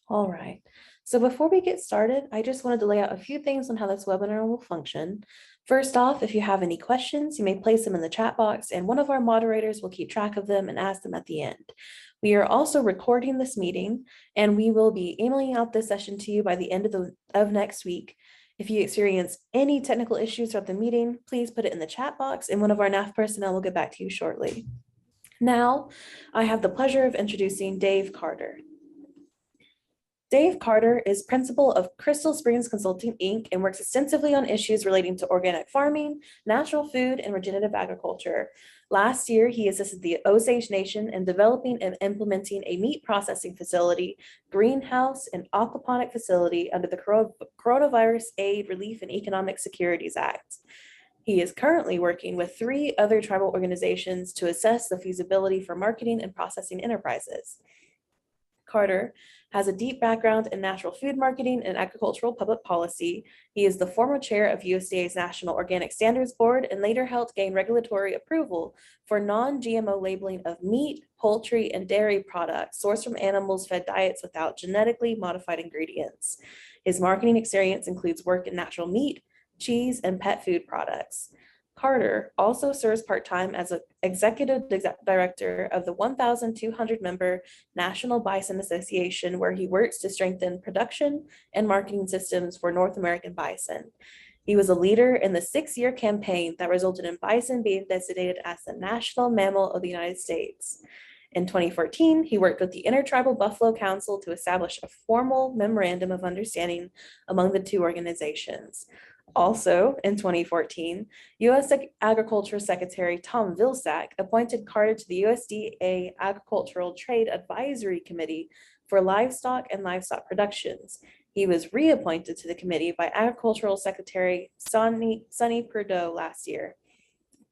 All right. So before we get started, I just wanted to lay out a few things on how this webinar will function. First off, if you have any questions, you may place them in the chat box and one of our moderators will keep track of them and ask them at the end. We are also recording this meeting and we will be emailing out this session to you by the end of next week. If you experience any technical issues throughout the meeting, please put it in the chat box and one of our NAAF personnel will get back to you shortly. Now, I have the pleasure of introducing Dave Carter. Dave Carter is principal of Crystal Springs Consulting, Inc. and works extensively on issues relating to organic farming, natural food, and regenerative agriculture. Last year, he assisted the Osage Nation in developing and implementing a meat processing facility, greenhouse, and aquaponic facility under the Coronavirus Aid, Relief, and Economic Securities Act. He is currently working with 3 other tribal organizations to assess the feasibility for marketing and processing enterprises. Carter has a deep background in natural food marketing and agricultural public policy. He is the former chair of USDA's National Organic Standards Board and later helped gain regulatory approval for non-GMO labeling of meat, poultry, and dairy products sourced from animals fed diets without genetically modified ingredients. His marketing experience includes work in natural meat, cheese, and pet food products. Carter also serves part-time as an executive director of the 1,200-member National Bison Association, where he works to strengthen production and marketing systems for North American bison. He was a leader in the 6-year campaign that resulted in bison being designated as the national mammal of the United States. In 2014, he worked with the Intertribal Buffalo Council to establish a formal memorandum of understanding among the 2 organizations. Also, in 2014, U.S. Agriculture Secretary Tom Vilsack appointed Carter to the USDA Agricultural Trade Advisory Committee for Livestock and Livestock Productions. He was reappointed to the committee by Agricultural Secretary Sonny Perdue last year.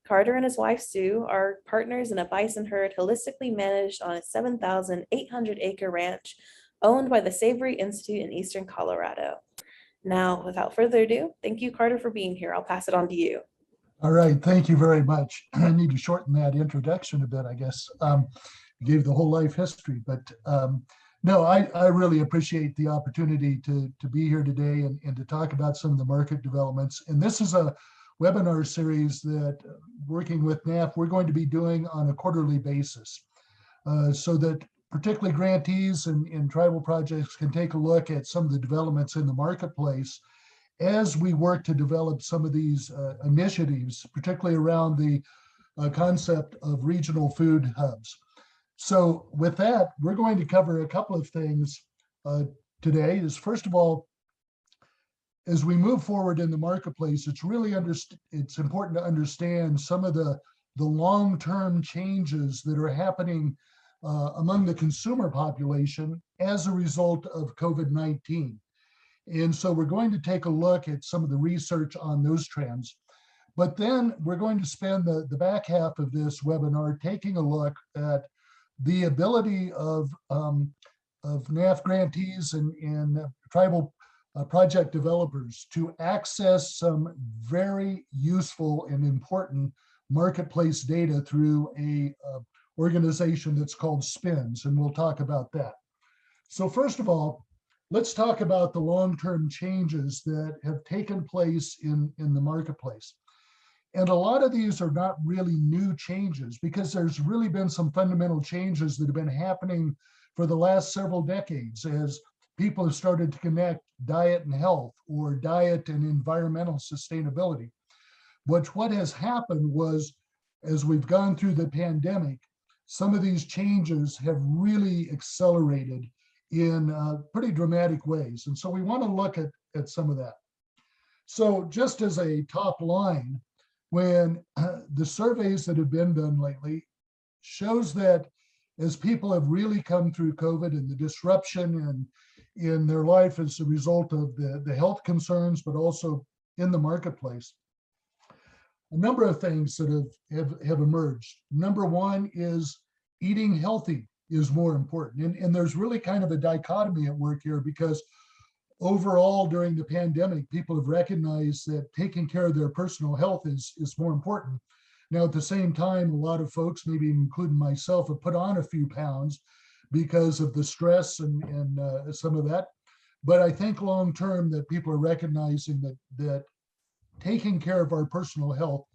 Carter and his wife Sue are partners in a bison herd holistically managed on a 7,800-acre ranch owned by the Savory Institute in Eastern Colorado. Now, without further ado, thank you, Carter, for being here. I'll pass it on to you. All right, thank you very much. I need to shorten that introduction a bit, I guess. You gave the whole life history, but no, I really appreciate the opportunity to be here today and to talk about some of the market developments. And this is a webinar series that, working with NAAF, we're going to be doing on a quarterly basis, so that particularly grantees and tribal projects can take a look at some of the developments in the marketplace as we work to develop some of these initiatives, particularly around the concept of regional food hubs. So with that, we're going to cover a couple of things today. Is first of all, as we move forward in the marketplace, it's important to understand some of the long-term changes that are happening among the consumer population as a result of COVID-19. And so we're going to take a look at some of the research on those trends. But then we're going to spend the back half of this webinar taking a look at the ability of NAAF grantees and tribal project developers to access some very useful and important marketplace data through a organization that's called SPINS, and we'll talk about that. So first of all, let's talk about the long-term changes that have taken place in the marketplace. And a lot of these are not really new changes because there's really been some fundamental changes that have been happening for the last several decades as people have started to connect diet and health or diet and environmental sustainability. But what has happened was, as we've gone through the pandemic, some of these changes have really accelerated in pretty dramatic ways. And so we want to look at some of that. So just as a top line, when the surveys that have been done lately shows that as people have really come through COVID and the disruption in their life as a result of the health concerns, but also in the marketplace, a number of things that have emerged. Number one is eating healthy is more important. And there's really kind of a dichotomy at work here because overall during the pandemic, people have recognized that taking care of their personal health is more important. Now, at the same time, a lot of folks, maybe including myself, have put on a few pounds because of the stress and some of that. But I think long term that people are recognizing that taking care of our personal health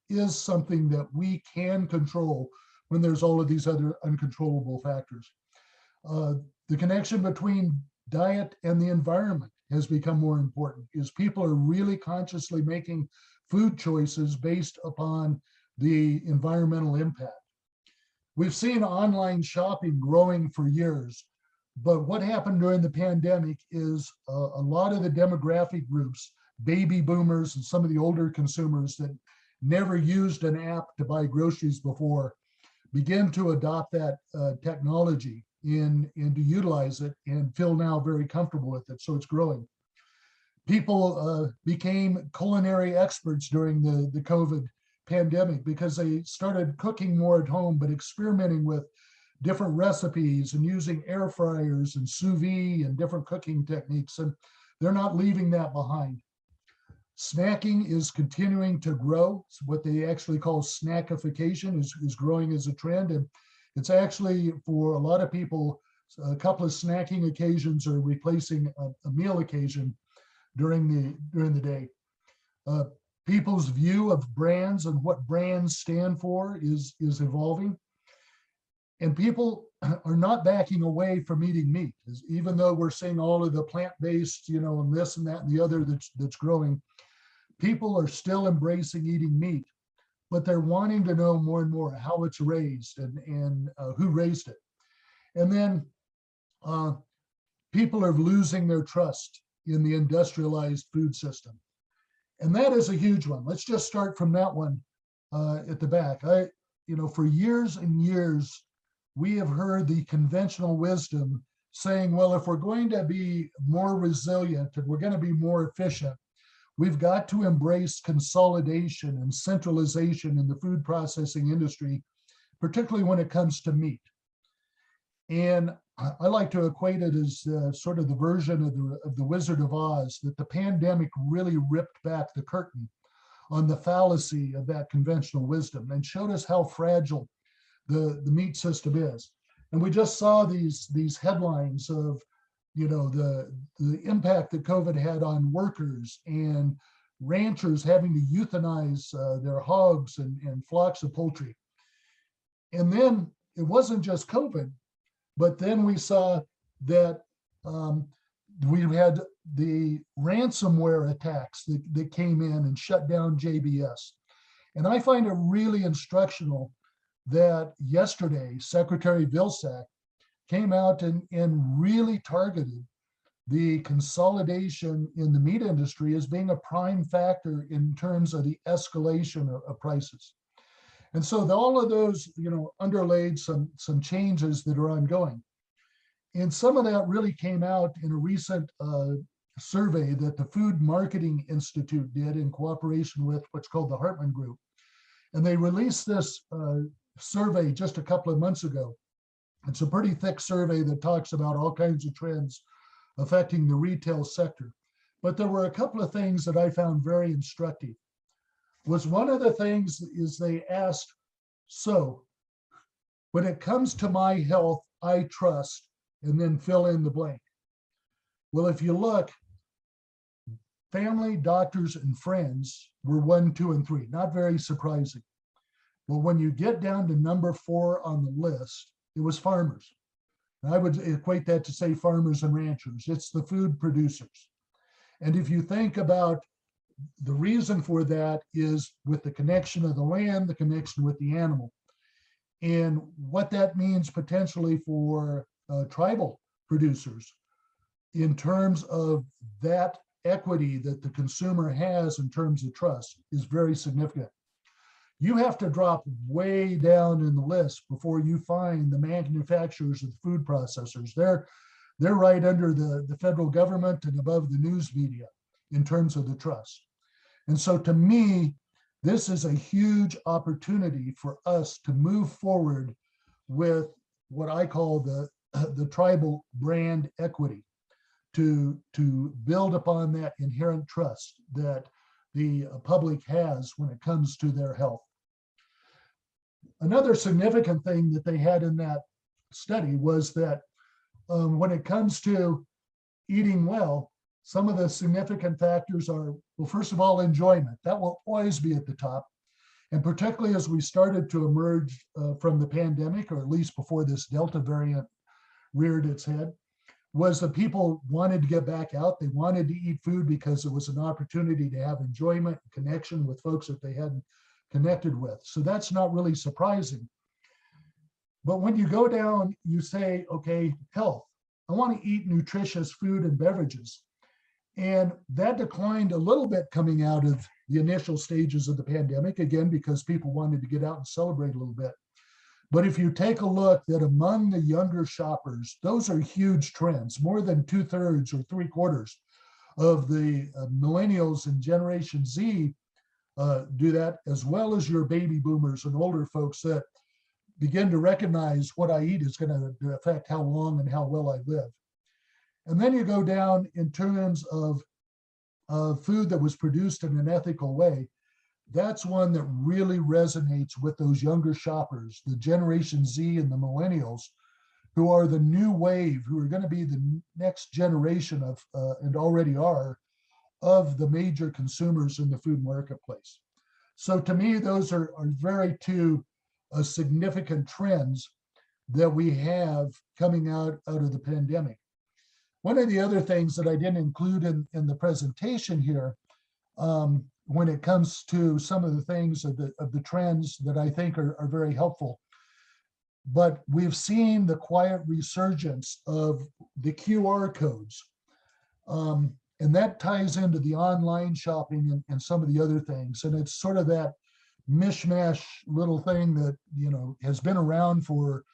is something that we can control when there's all of these other uncontrollable factors. The connection between diet and the environment has become more important, is people are really consciously making food choices based upon the environmental impact. We've seen online shopping growing for years, but what happened during the pandemic is a lot of the demographic groups, baby boomers and some of the older consumers that never used an app to buy groceries before, begin to adopt that technology and to utilize it and feel now very comfortable with it. So it's growing. People became culinary experts during the COVID pandemic because they started cooking more at home, but experimenting with different recipes and using air fryers and sous vide and different cooking techniques. And they're not leaving that behind. Snacking is continuing to grow. It's what they actually call snackification is growing as a trend. And it's actually, for a lot of people, a couple of snacking occasions are replacing a meal occasion during the day. People's view of brands and what brands stand for is evolving. And people are not backing away from eating meat, even though we're seeing all of the plant-based, and this and that and the other that's growing. People are still embracing eating meat, but they're wanting to know more and more how it's raised and who raised it. And then people are losing their trust in the industrialized food system. And that is a huge one. Let's just start from that one at the back. For years and years, we have heard the conventional wisdom saying, well, if we're going to be more resilient and we're going to be more efficient, we've got to embrace consolidation and centralization in the food processing industry, particularly when it comes to meat. And I like to equate it as sort of the version of the Wizard of Oz, that the pandemic really ripped back the curtain on the fallacy of that conventional wisdom and showed us how fragile the meat system is. And we just saw these headlines of the impact that COVID had on workers and ranchers having to euthanize their hogs and flocks of poultry. And then it wasn't just COVID, but then we saw that we had the ransomware attacks that came in and shut down JBS. And I find it really instructional that yesterday, Secretary Vilsack came out and really targeted the consolidation in the meat industry as being a prime factor in terms of the escalation of prices. And so all of those, underlaid some changes that are ongoing. And some of that really came out in a recent survey that the Food Marketing Institute did in cooperation with what's called the Hartman Group. And they released this survey just a couple of months ago. It's a pretty thick survey that talks about all kinds of trends affecting the retail sector. But there were a couple of things that I found very instructive. Was one of the things is they asked, so when it comes to my health, I trust, and then fill in the blank. Well, if you look, family, doctors, and friends were 1, 2, and 3, not very surprising. But when you get down to number 4 on the list, it was farmers. And I would equate that to say farmers and ranchers. It's the food producers. And if you think about the reason for that is with the connection of the land, the connection with the animal, and what that means potentially for tribal producers in terms of that equity that the consumer has in terms of trust is very significant. You have to drop way down in the list before you find the manufacturers of the food processors. They're right under the federal government and above the news media in terms of the trust. And so to me, this is a huge opportunity for us to move forward with what I call the tribal brand equity, to build upon that inherent trust that the public has when it comes to their health. Another significant thing that they had in that study was that when it comes to eating well, some of the significant factors are, well, first of all, enjoyment. That will always be at the top. And particularly as we started to emerge from the pandemic, or at least before this Delta variant reared its head, was that people wanted to get back out. They wanted to eat food because it was an opportunity to have enjoyment and connection with folks that they hadn't connected with. So that's not really surprising. But when you go down, you say, okay, health. I want to eat nutritious food and beverages. And that declined a little bit coming out of the initial stages of the pandemic, again, because people wanted to get out and celebrate a little bit. But if you take a look that among the younger shoppers, those are huge trends. More than 2/3 or 3/4 of the millennials and Generation Z do that, as well as your baby boomers and older folks that begin to recognize what I eat is going to affect how long and how well I live. And then you go down in terms of food that was produced in an ethical way. That's one that really resonates with those younger shoppers, the Generation Z and the millennials, who are the new wave, who are going to be the next generation of, and already are, of the major consumers in the food marketplace. So to me, those are very two significant trends that we have coming out of the pandemic. One of the other things that I didn't include in the presentation here, when it comes to some of the things of the trends that I think are very helpful, but we've seen the quiet resurgence of the QR codes. And that ties into the online shopping and some of the other things. And it's sort of that mishmash little thing that, you know, has been around for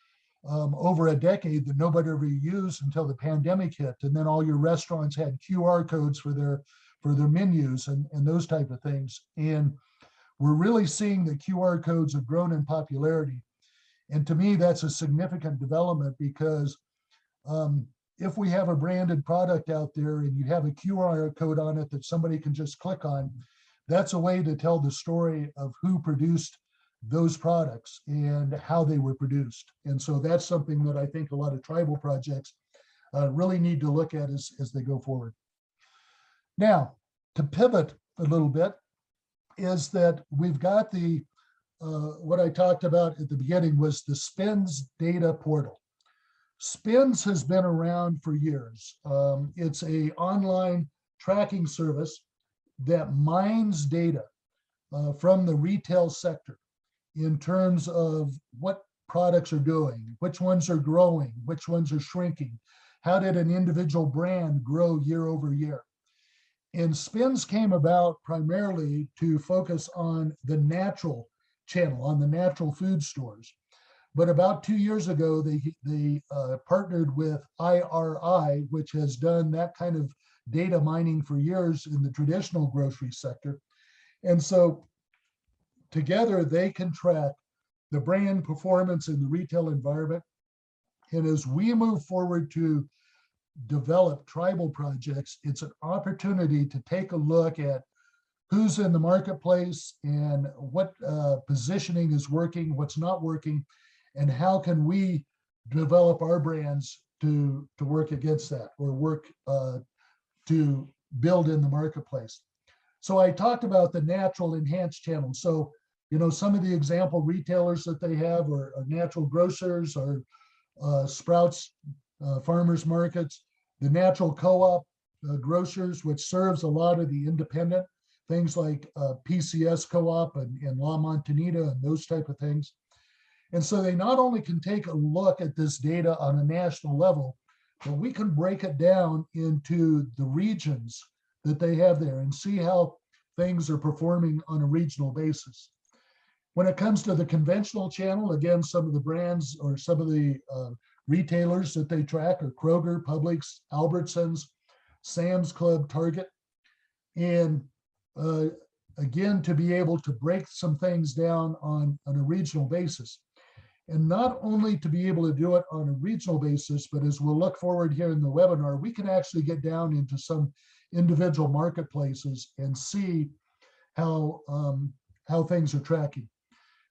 over a decade that nobody ever used until the pandemic hit. And then all your restaurants had QR codes for their menus and those type of things. And we're really seeing the QR codes have grown in popularity. And to me, that's a significant development because if we have a branded product out there and you have a QR code on it that somebody can just click on, that's a way to tell the story of who produced those products and how they were produced. And so that's something that I think a lot of tribal projects really need to look at as they go forward. Now, to pivot a little bit, is that we've got the, what I talked about at the beginning was the SPINS data portal. SPINS has been around for years. It's an online tracking service that mines data from the retail sector in terms of what products are doing, which ones are growing, which ones are shrinking, how did an individual brand grow year over year. And SPINS came about primarily to focus on the natural channel, on the natural food stores. But about 2 years ago, they partnered with IRI, which has done that kind of data mining for years in the traditional grocery sector. And so together they can track the brand performance in the retail environment. And as we move forward to develop tribal projects, it's an opportunity to take a look at who's in the marketplace and what positioning is working, what's not working, and how can we develop our brands to work against that or work to build in the marketplace. So I talked about the natural enhanced channel. So, you know, some of the example retailers that they have are natural grocers or Sprouts farmers markets, the natural co-op grocers, which serves a lot of the independent things like PCS co-op and La Montanita and those type of things. And so they not only can take a look at this data on a national level, but we can break it down into the regions that they have there and see how things are performing on a regional basis. When it comes to the conventional channel, again, some of the brands or some of the retailers that they track are Kroger, Publix, Albertsons, Sam's Club, Target. And again, to be able to break some things down on a regional basis. And not only to be able to do it on a regional basis, but as we'll look forward here in the webinar, we can actually get down into some individual marketplaces and see how things are tracking.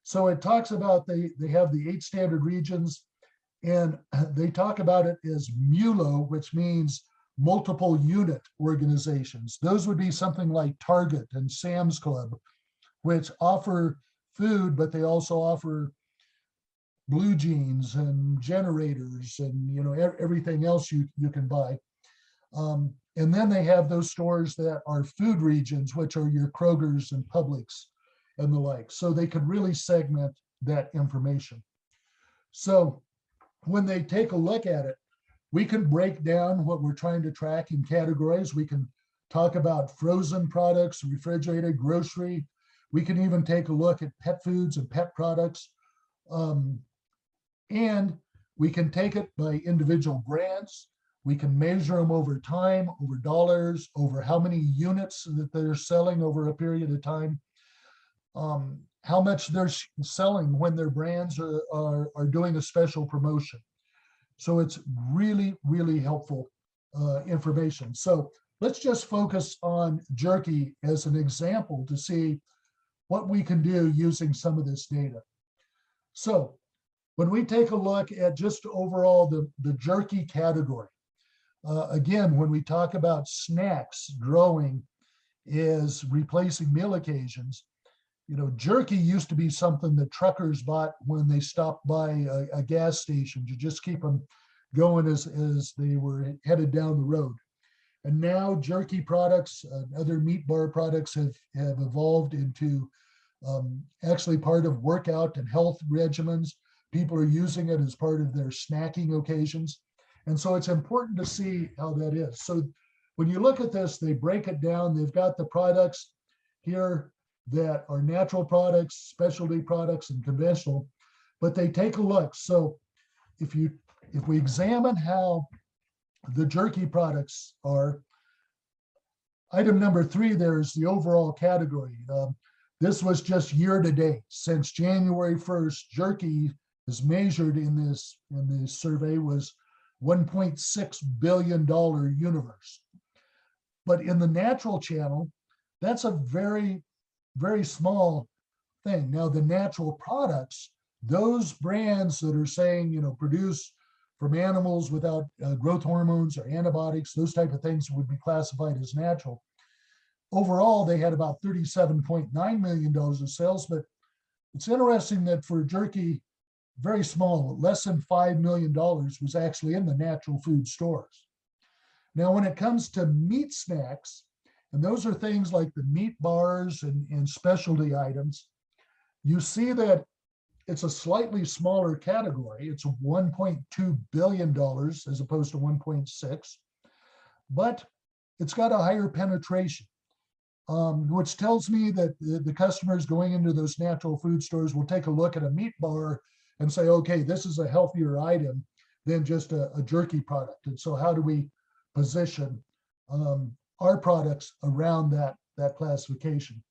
So it talks about they have the 8 standard regions, And they talk about it as MULO, which means multiple unit organizations. Those would be something like Target and Sam's Club, which offer food, but they also offer blue jeans and generators and everything else you can buy. And then they have those stores that are food regions, which are your Kroger's and Publix and the like. So they could really segment that information. So when they take a look at it, we can break down what we're trying to track in categories. We can talk about frozen products, refrigerated, grocery. We can even take a look at pet foods and pet products. And we can take it by individual brands. We can measure them over time, over dollars, over how many units that they're selling over a period of time, how much they're selling when their brands are doing a special promotion. So it's really, really helpful information. So let's just focus on Jerky as an example to see what we can do using some of this data. So when we take a look at just overall the Jerky category, again, when we talk about snacks growing is replacing meal occasions, Jerky used to be something that truckers bought when they stopped by a gas station to just keep them going as they were headed down the road. And now Jerky products, other meat bar products have evolved into actually part of workout and health regimens. People are using it as part of their snacking occasions. And so it's important to see how that is. So when you look at this, they break it down. They've got the products here that are natural products, specialty products, and conventional, but they take a look. So if we examine how the Jerky products are, item number 3 there is the overall category. This was just year to date. Since January 1st, Jerky is measured in this survey was $1.6 billion universe. But in the natural channel, that's a very, very small thing. Now, the natural products, those brands that are saying, produce from animals without growth hormones or antibiotics, those type of things would be classified as natural. Overall, they had about $37.9 million of sales, but it's interesting that for Jerky, very small, less than $5 million was actually in the natural food stores. Now, when it comes to meat snacks, and those are things like the meat bars and specialty items, you see that it's a slightly smaller category. It's $1.2 billion as opposed to 1.6, but it's got a higher penetration, which tells me that the customers going into those natural food stores will take a look at a meat bar and say, okay, this is a healthier item than just a Jerky product. And so how do we position our products around that classification?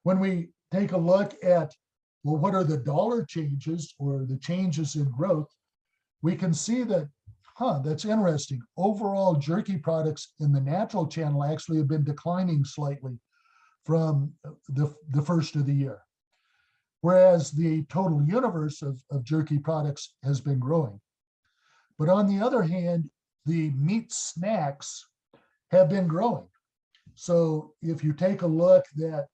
When we take a look at, well, what are the dollar changes or the changes in growth, we can see that, that's interesting. Overall, Jerky products in the natural channel actually have been declining slightly from the first of the year, whereas the total universe of Jerky products has been growing. But on the other hand, the meat snacks have been growing. So if you take a look that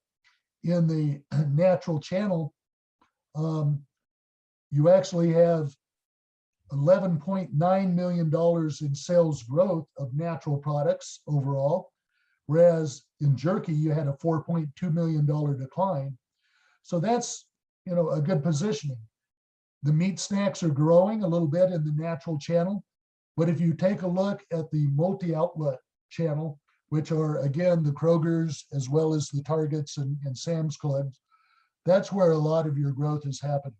in the natural channel, you actually have $11.9 million in sales growth of natural products overall, whereas in Jerky, you had a $4.2 million decline. So that's a good positioning. The meat snacks are growing a little bit in the natural channel, but if you take a look at the multi-outlet channel, which are again the Kroger's as well as the Targets and Sam's Clubs, that's where a lot of your growth is happening.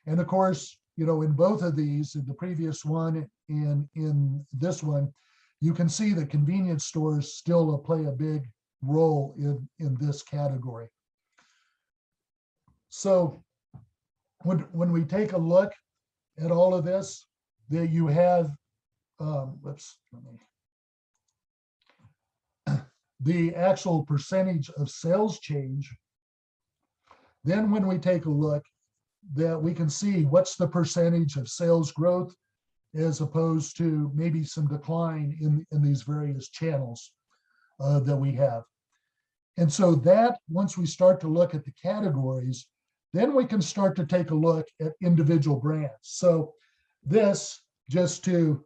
And of course, in both of these, in the previous one and in this one, you can see that convenience stores still play a big role in this category. So when we take a look at all of this, that you have, the actual percentage of sales change. Then when we take a look that we can see what's the percentage of sales growth as opposed to maybe some decline in these various channels that we have. And so that once we start to look at the categories, then we can start to take a look at individual brands. So this, just to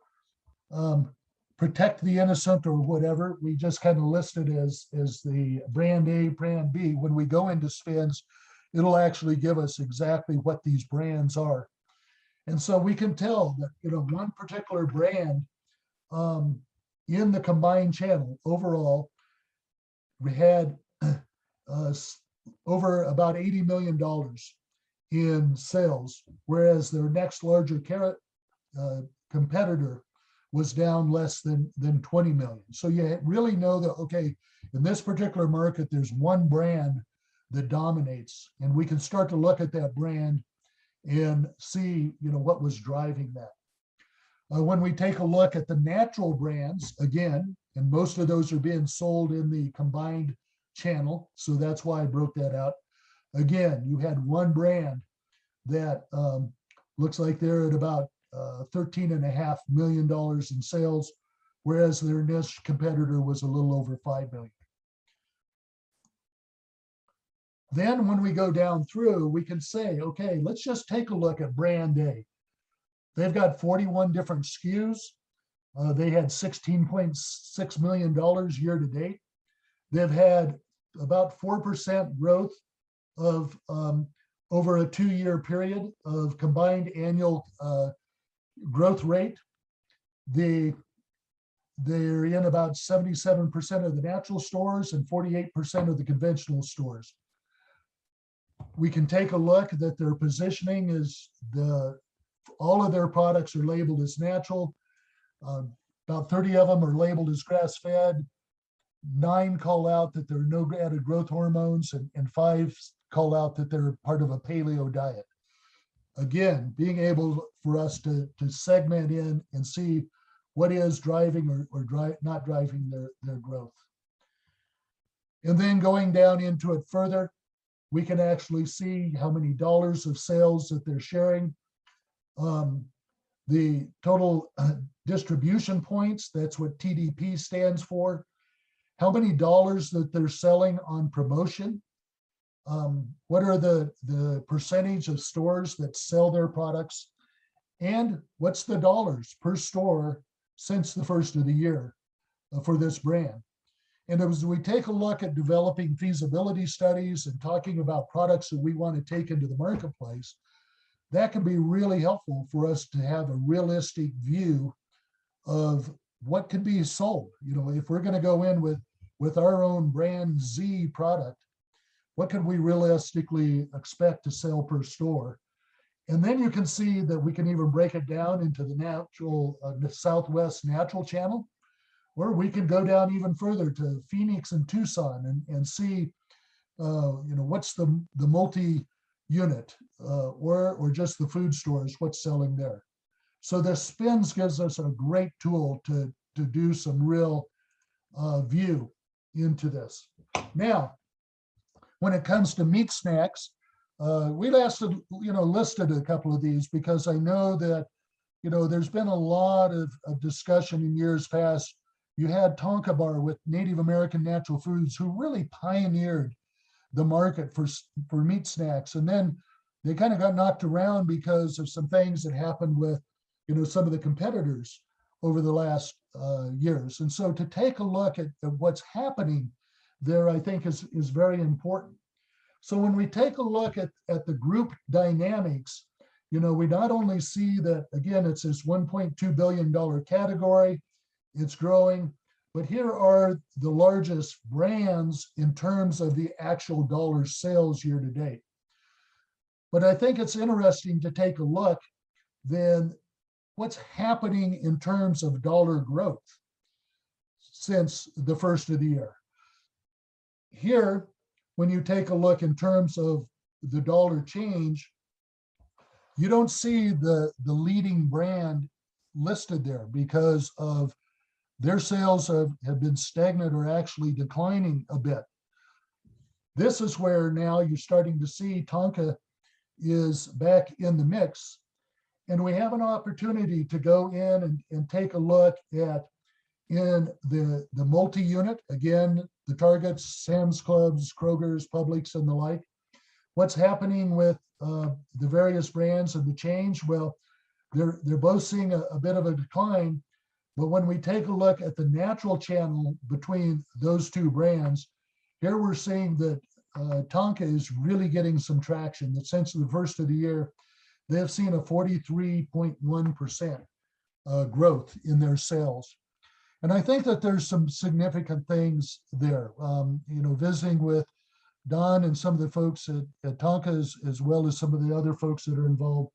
protect the innocent or whatever, we just kind of listed as the brand A, brand B. When we go into spends, it'll actually give us exactly what these brands are. And so we can tell that, one particular brand in the combined channel overall, we had over about $80 million in sales, whereas their next larger competitor was down less than 20 million. So you really know that, okay, in this particular market, there's one brand that dominates, and we can start to look at that brand and see, what was driving that. When we take a look at the natural brands, again, and most of those are being sold in the combined channel, so that's why I broke that out. Again, you had one brand that looks like they're at about $13.5 million in sales, whereas their niche competitor was a little over $5 million. Then when we go down through, we can say, okay, let's just take a look at brand A. They've got 41 different SKUs. They had $16.6 million year to date. They've had about 4% growth of over a 2-year period of combined annual growth rate. They're in about 77% of the natural stores and 48% of the conventional stores. We can take a look that their positioning is all of their products are labeled as natural. About 30 of them are labeled as grass-fed. 9 call out that there are no added growth hormones, and 5 call out that they're part of a paleo diet. Again, being able for us to segment in and see what is driving or not driving their growth. And then going down into it further, we can actually see how many dollars of sales that they're sharing. The total distribution points, that's what TDP stands for. How many dollars that they're selling on promotion. What are the percentage of stores that sell their products? And what's the dollars per store since the first of the year for this brand? And as we take a look at developing feasibility studies and talking about products that we want to take into the marketplace, that can be really helpful for us to have a realistic view of what can be sold. If we're going to go in with our own brand Z product, what can we realistically expect to sell per store? And then you can see that we can even break it down into the natural, the Southwest natural channel, or we can go down even further to Phoenix and Tucson and see, what's the multi-unit or just the food stores, what's selling there. So the spins gives us a great tool to do some real view into this. Now, when it comes to meat snacks, we listed a couple of these because I know that, there's been a lot of discussion in years past. You had Tonka Bar with Native American Natural Foods, who really pioneered the market for meat snacks. And then they kind of got knocked around because of some things that happened with, some of the competitors over the last years. And so to take a look at what's happening there, I think is very important. So when we take a look at the group dynamics, we not only see that, again, it's this $1.2 billion category, it's growing, but here are the largest brands in terms of the actual dollar sales year to date. But I think it's interesting to take a look then what's happening in terms of dollar growth since the first of the year. Here, when you take a look in terms of the dollar change, you don't see the leading brand listed there because of their sales have been stagnant or actually declining a bit. This is where now you're starting to see Tonka is back in the mix. And we have an opportunity to go in and take a look at in the multi-unit, again, the Targets, Sam's Clubs, Kroger's, Publix, and the like. What's happening with the various brands and the change? Well, they're both seeing a bit of a decline, but when we take a look at the natural channel between those two brands, here we're seeing that Tonka is really getting some traction. That since the first of the year, they have seen a 43.1% growth in their sales. And I think that there's some significant things there. Visiting with Don and some of the folks at Tonka, as well as some of the other folks that are involved,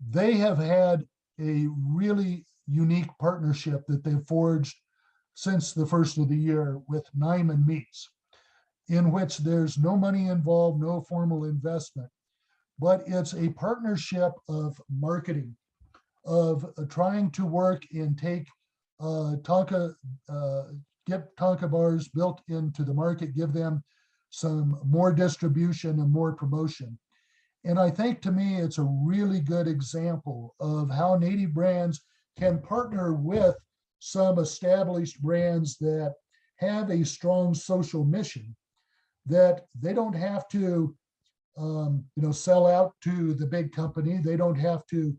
they have had a really unique partnership that they've forged since the first of the year with Nyman Meats, in which there's no money involved, no formal investment, but it's a partnership of marketing, of trying to work and take Tonka, get Tonka bars built into the market, give them some more distribution and more promotion. And I think, to me, it's a really good example of how native brands can partner with some established brands that have a strong social mission, that they don't have to sell out to the big company. They don't have to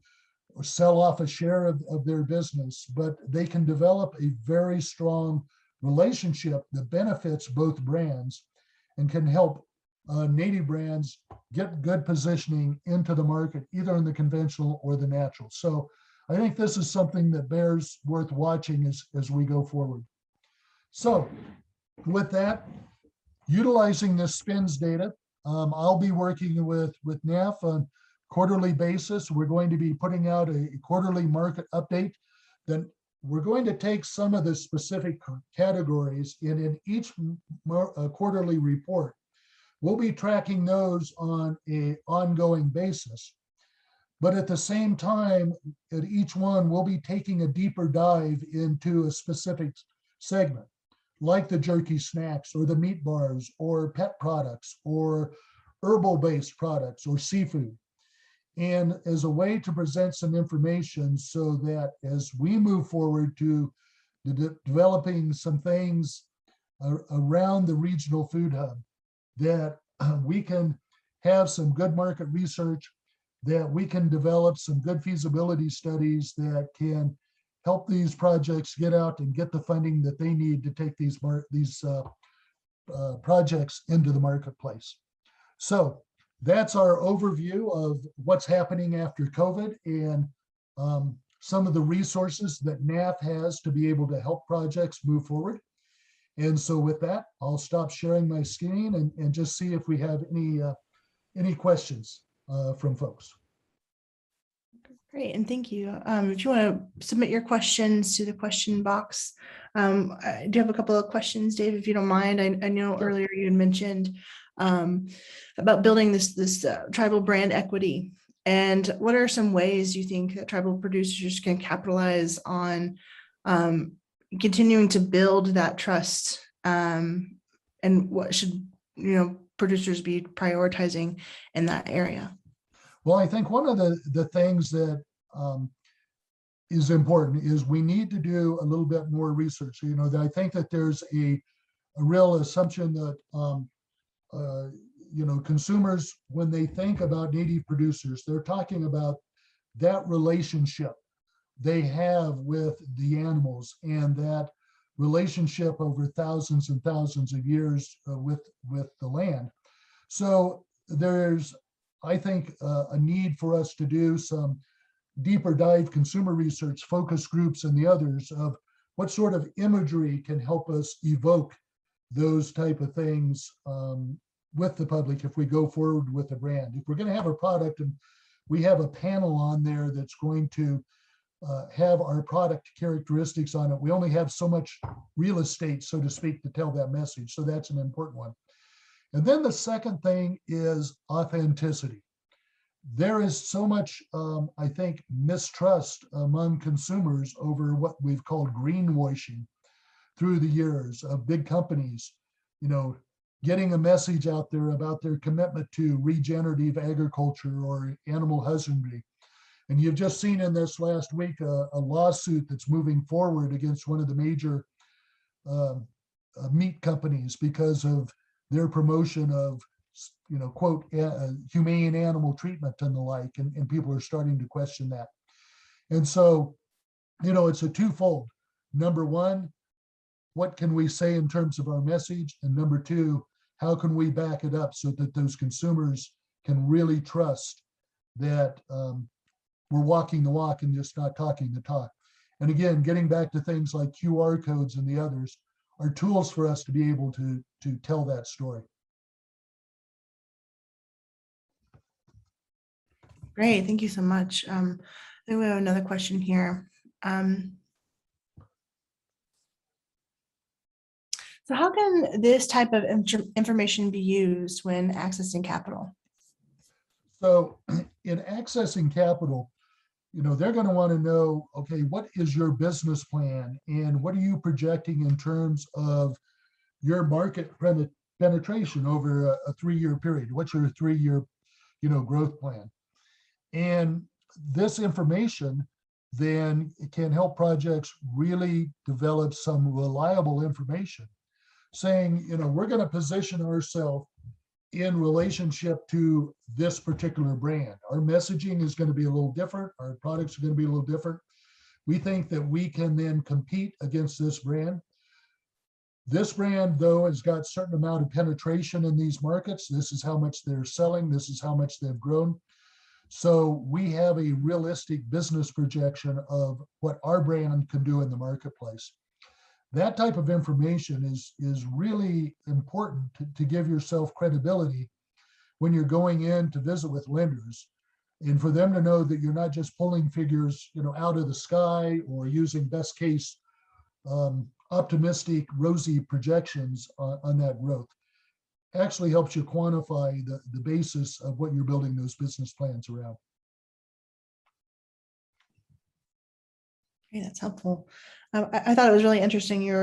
sell off a share of their business, but they can develop a very strong relationship that benefits both brands and can help native brands get good positioning into the market, either in the conventional or the natural. So I think this is something that bears worth watching as we go forward. So with that, utilizing this SPINS data, I'll be working with NAAF on quarterly basis. We're going to be putting out a quarterly market update. Then we're going to take some of the specific categories in each quarterly report. We'll be tracking those on an ongoing basis. But at the same time, at each one, we'll be taking a deeper dive into a specific segment, like the jerky snacks or the meat bars or pet products or herbal-based products or seafood. And as a way to present some information so that as we move forward to developing some things around the regional food hub, that we can have some good market research, that we can develop some good feasibility studies that can help these projects get out and get the funding that they need to take these projects into the marketplace. So that's our overview of what's happening after COVID and some of the resources that NAAF has to be able to help projects move forward. And so with that, I'll stop sharing my screen and just see if we have any questions from folks. Great, and thank you. If you want to submit your questions to the question box, I do have a couple of questions, Dave, if you don't mind. I know Sure. earlier you had mentioned about building this tribal brand equity. And what are some ways you think that tribal producers can capitalize on continuing to build that trust? And what should producers be prioritizing in that area? Well, I think one of the things that is important is we need to do a little bit more research. I think that there's a real assumption that consumers, when they think about native producers, they're talking about that relationship they have with the animals and that relationship over thousands and thousands of years with the land. So there's, I think, a need for us to do some deeper dive consumer research, focus groups and the others of what sort of imagery can help us evoke those type of things with the public if we go forward with the brand. If we're going to have a product and we have a panel on there that's going to have our product characteristics on it, we only have so much real estate, so to speak, to tell that message. So that's an important one. And then the second thing is authenticity. There is so much, I think, mistrust among consumers over what we've called greenwashing through the years of big companies, getting a message out there about their commitment to regenerative agriculture or animal husbandry. And you've just seen in this last week a lawsuit that's moving forward against one of the major meat companies because of their promotion of, quote, humane animal treatment and the like, and people are starting to question that. And so, it's a twofold. Number one, what can we say in terms of our message? And number two, how can we back it up so that those consumers can really trust that we're walking the walk and just not talking the talk? And again, getting back to things like QR codes and the others are tools for us to be able to tell that story. Great, thank you so much. I think we have another question here. So how can this type of information be used when accessing capital? So in accessing capital, they're going to want to know, okay, what is your business plan and what are you projecting in terms of your market penetration over a 3-year period? What's your 3-year, growth plan? And this information then can help projects really develop some reliable information saying, we're going to position ourselves in relationship to this particular brand. Our messaging is going to be a little different. Our products are going to be a little different. We think that we can then compete against this brand. This brand, though, has got a certain amount of penetration in these markets. This is how much they're selling. This is how much they've grown. So we have a realistic business projection of what our brand can do in the marketplace. That type of information is really important to give yourself credibility when you're going in to visit with lenders, and for them to know that you're not just pulling figures, out of the sky or using best case, optimistic, rosy projections on that growth. Actually helps you quantify the basis of what you're building those business plans around. Okay, that's helpful. I thought it was really interesting. You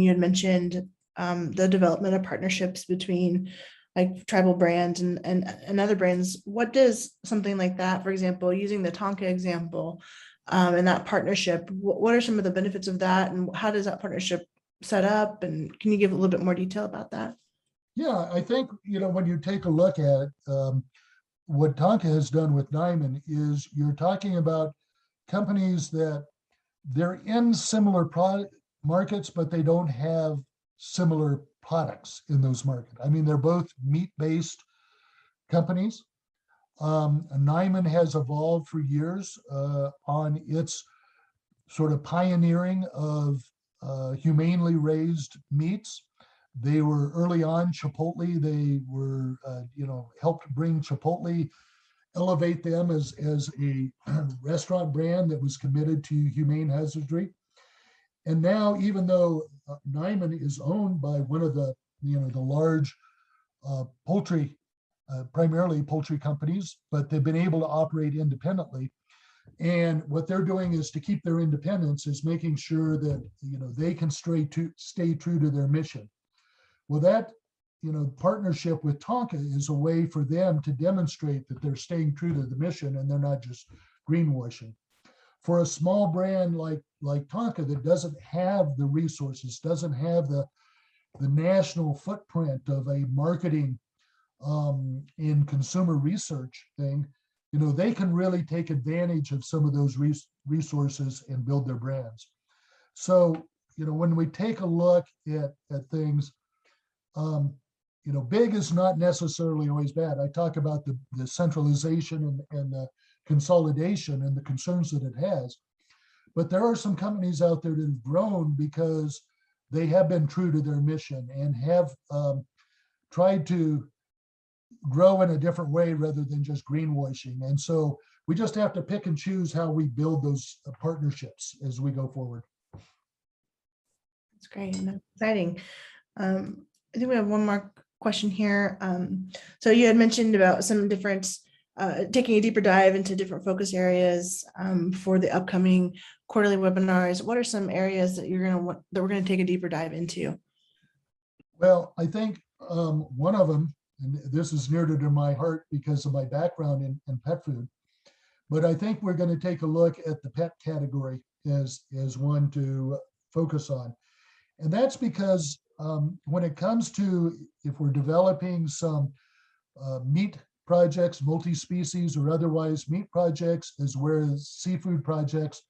had mentioned the development of partnerships between like tribal brands and other brands. What does something like that, for example, using the Tonka example and that partnership, what are some of the benefits of that and how does that partnership set up? And can you give a little bit more detail about that? Yeah, I think, when you take a look at it, what Tonka has done with Nyman is you're talking about companies that they're in similar product markets, but they don't have similar products in those markets. I mean, they're both meat-based companies. Nyman has evolved for years on its sort of pioneering of humanely raised meats. They were early on Chipotle. They were, helped bring Chipotle, elevate them as a restaurant brand that was committed to humane husbandry. And now, even though Nyman is owned by one of the, the large poultry, primarily poultry companies, but they've been able to operate independently. And what they're doing is to keep their independence is making sure that, they can stay true to their mission. Well, that, partnership with Tonka is a way for them to demonstrate that they're staying true to the mission and they're not just greenwashing. For a small brand like Tonka that doesn't have the resources, doesn't have the national footprint of a marketing in consumer research thing, they can really take advantage of some of those resources and build their brands. So, when we take a look at things, big is not necessarily always bad. I talk about the centralization and the consolidation and the concerns that it has. But there are some companies out there that have grown because they have been true to their mission and have tried to grow in a different way rather than just greenwashing. And so we just have to pick and choose how we build those partnerships as we go forward. That's great and that's exciting. I think we have one more question here. So you had mentioned about some different, taking a deeper dive into different focus areas for the upcoming quarterly webinars. What are some areas that we're going to take a deeper dive into? Well, I think, One of them, and this is near to my heart because of my background in pet food, but I think we're going to take a look at the pet category as one to focus on. And that's because when it comes to, if we're developing some meat projects, multi-species or otherwise meat projects, as well as seafood projects,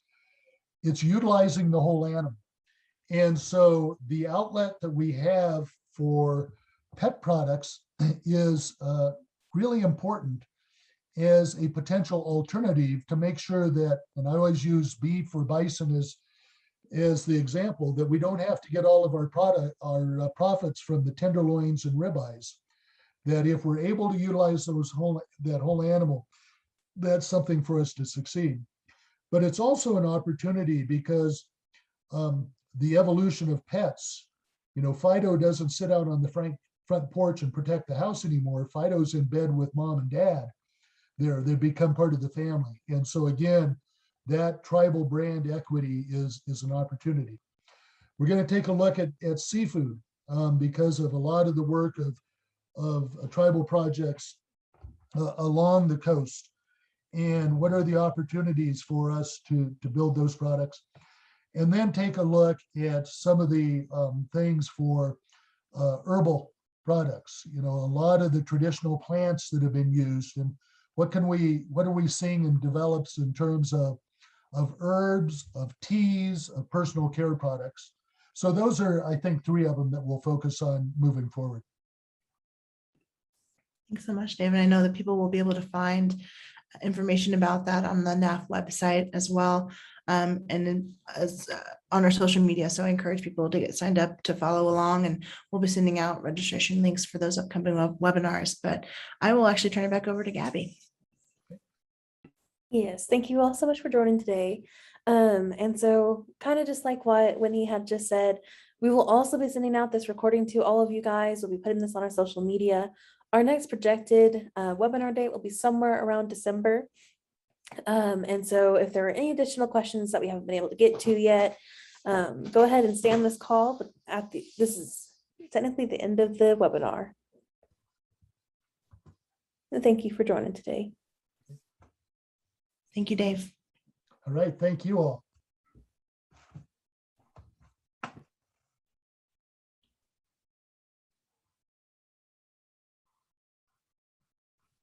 it's utilizing the whole animal. And so the outlet that we have for pet products is really important as a potential alternative to make sure that, and I always use beef or bison as the example, that we don't have to get all of our profits from the tenderloins and ribeyes. That if we're able to utilize that whole animal, that's something for us to succeed. But it's also an opportunity because the evolution of pets, Fido doesn't sit out on the front porch and protect the house anymore. Fido's in bed with mom and dad. They become part of the family. And so again, that tribal brand equity is an opportunity. We're going to take a look at seafood because of a lot of the work of tribal projects along the coast. And what are the opportunities for us to build those products? And then take a look at some of the things for herbal products, a lot of the traditional plants that have been used, and what are we seeing and develops in terms of herbs, of teas, of personal care products. So those are, I think, 3 of them that we'll focus on moving forward. Thanks so much, David. I know that people will be able to find information about that on the NAAF website as well, and then on our social media. So I encourage people to get signed up to follow along, and we'll be sending out registration links for those upcoming webinars. But I will actually turn it back over to Gabby. Yes, thank you all so much for joining today. And so kind of just like what Winnie had just said, we will also be sending out this recording to all of you guys. We'll be putting this on our social media. Our next projected webinar date will be somewhere around December. And so if there are any additional questions that we haven't been able to get to yet, go ahead and stay on this call. But this is technically the end of the webinar. And thank you for joining today. Thank you, Dave. All right, thank you all.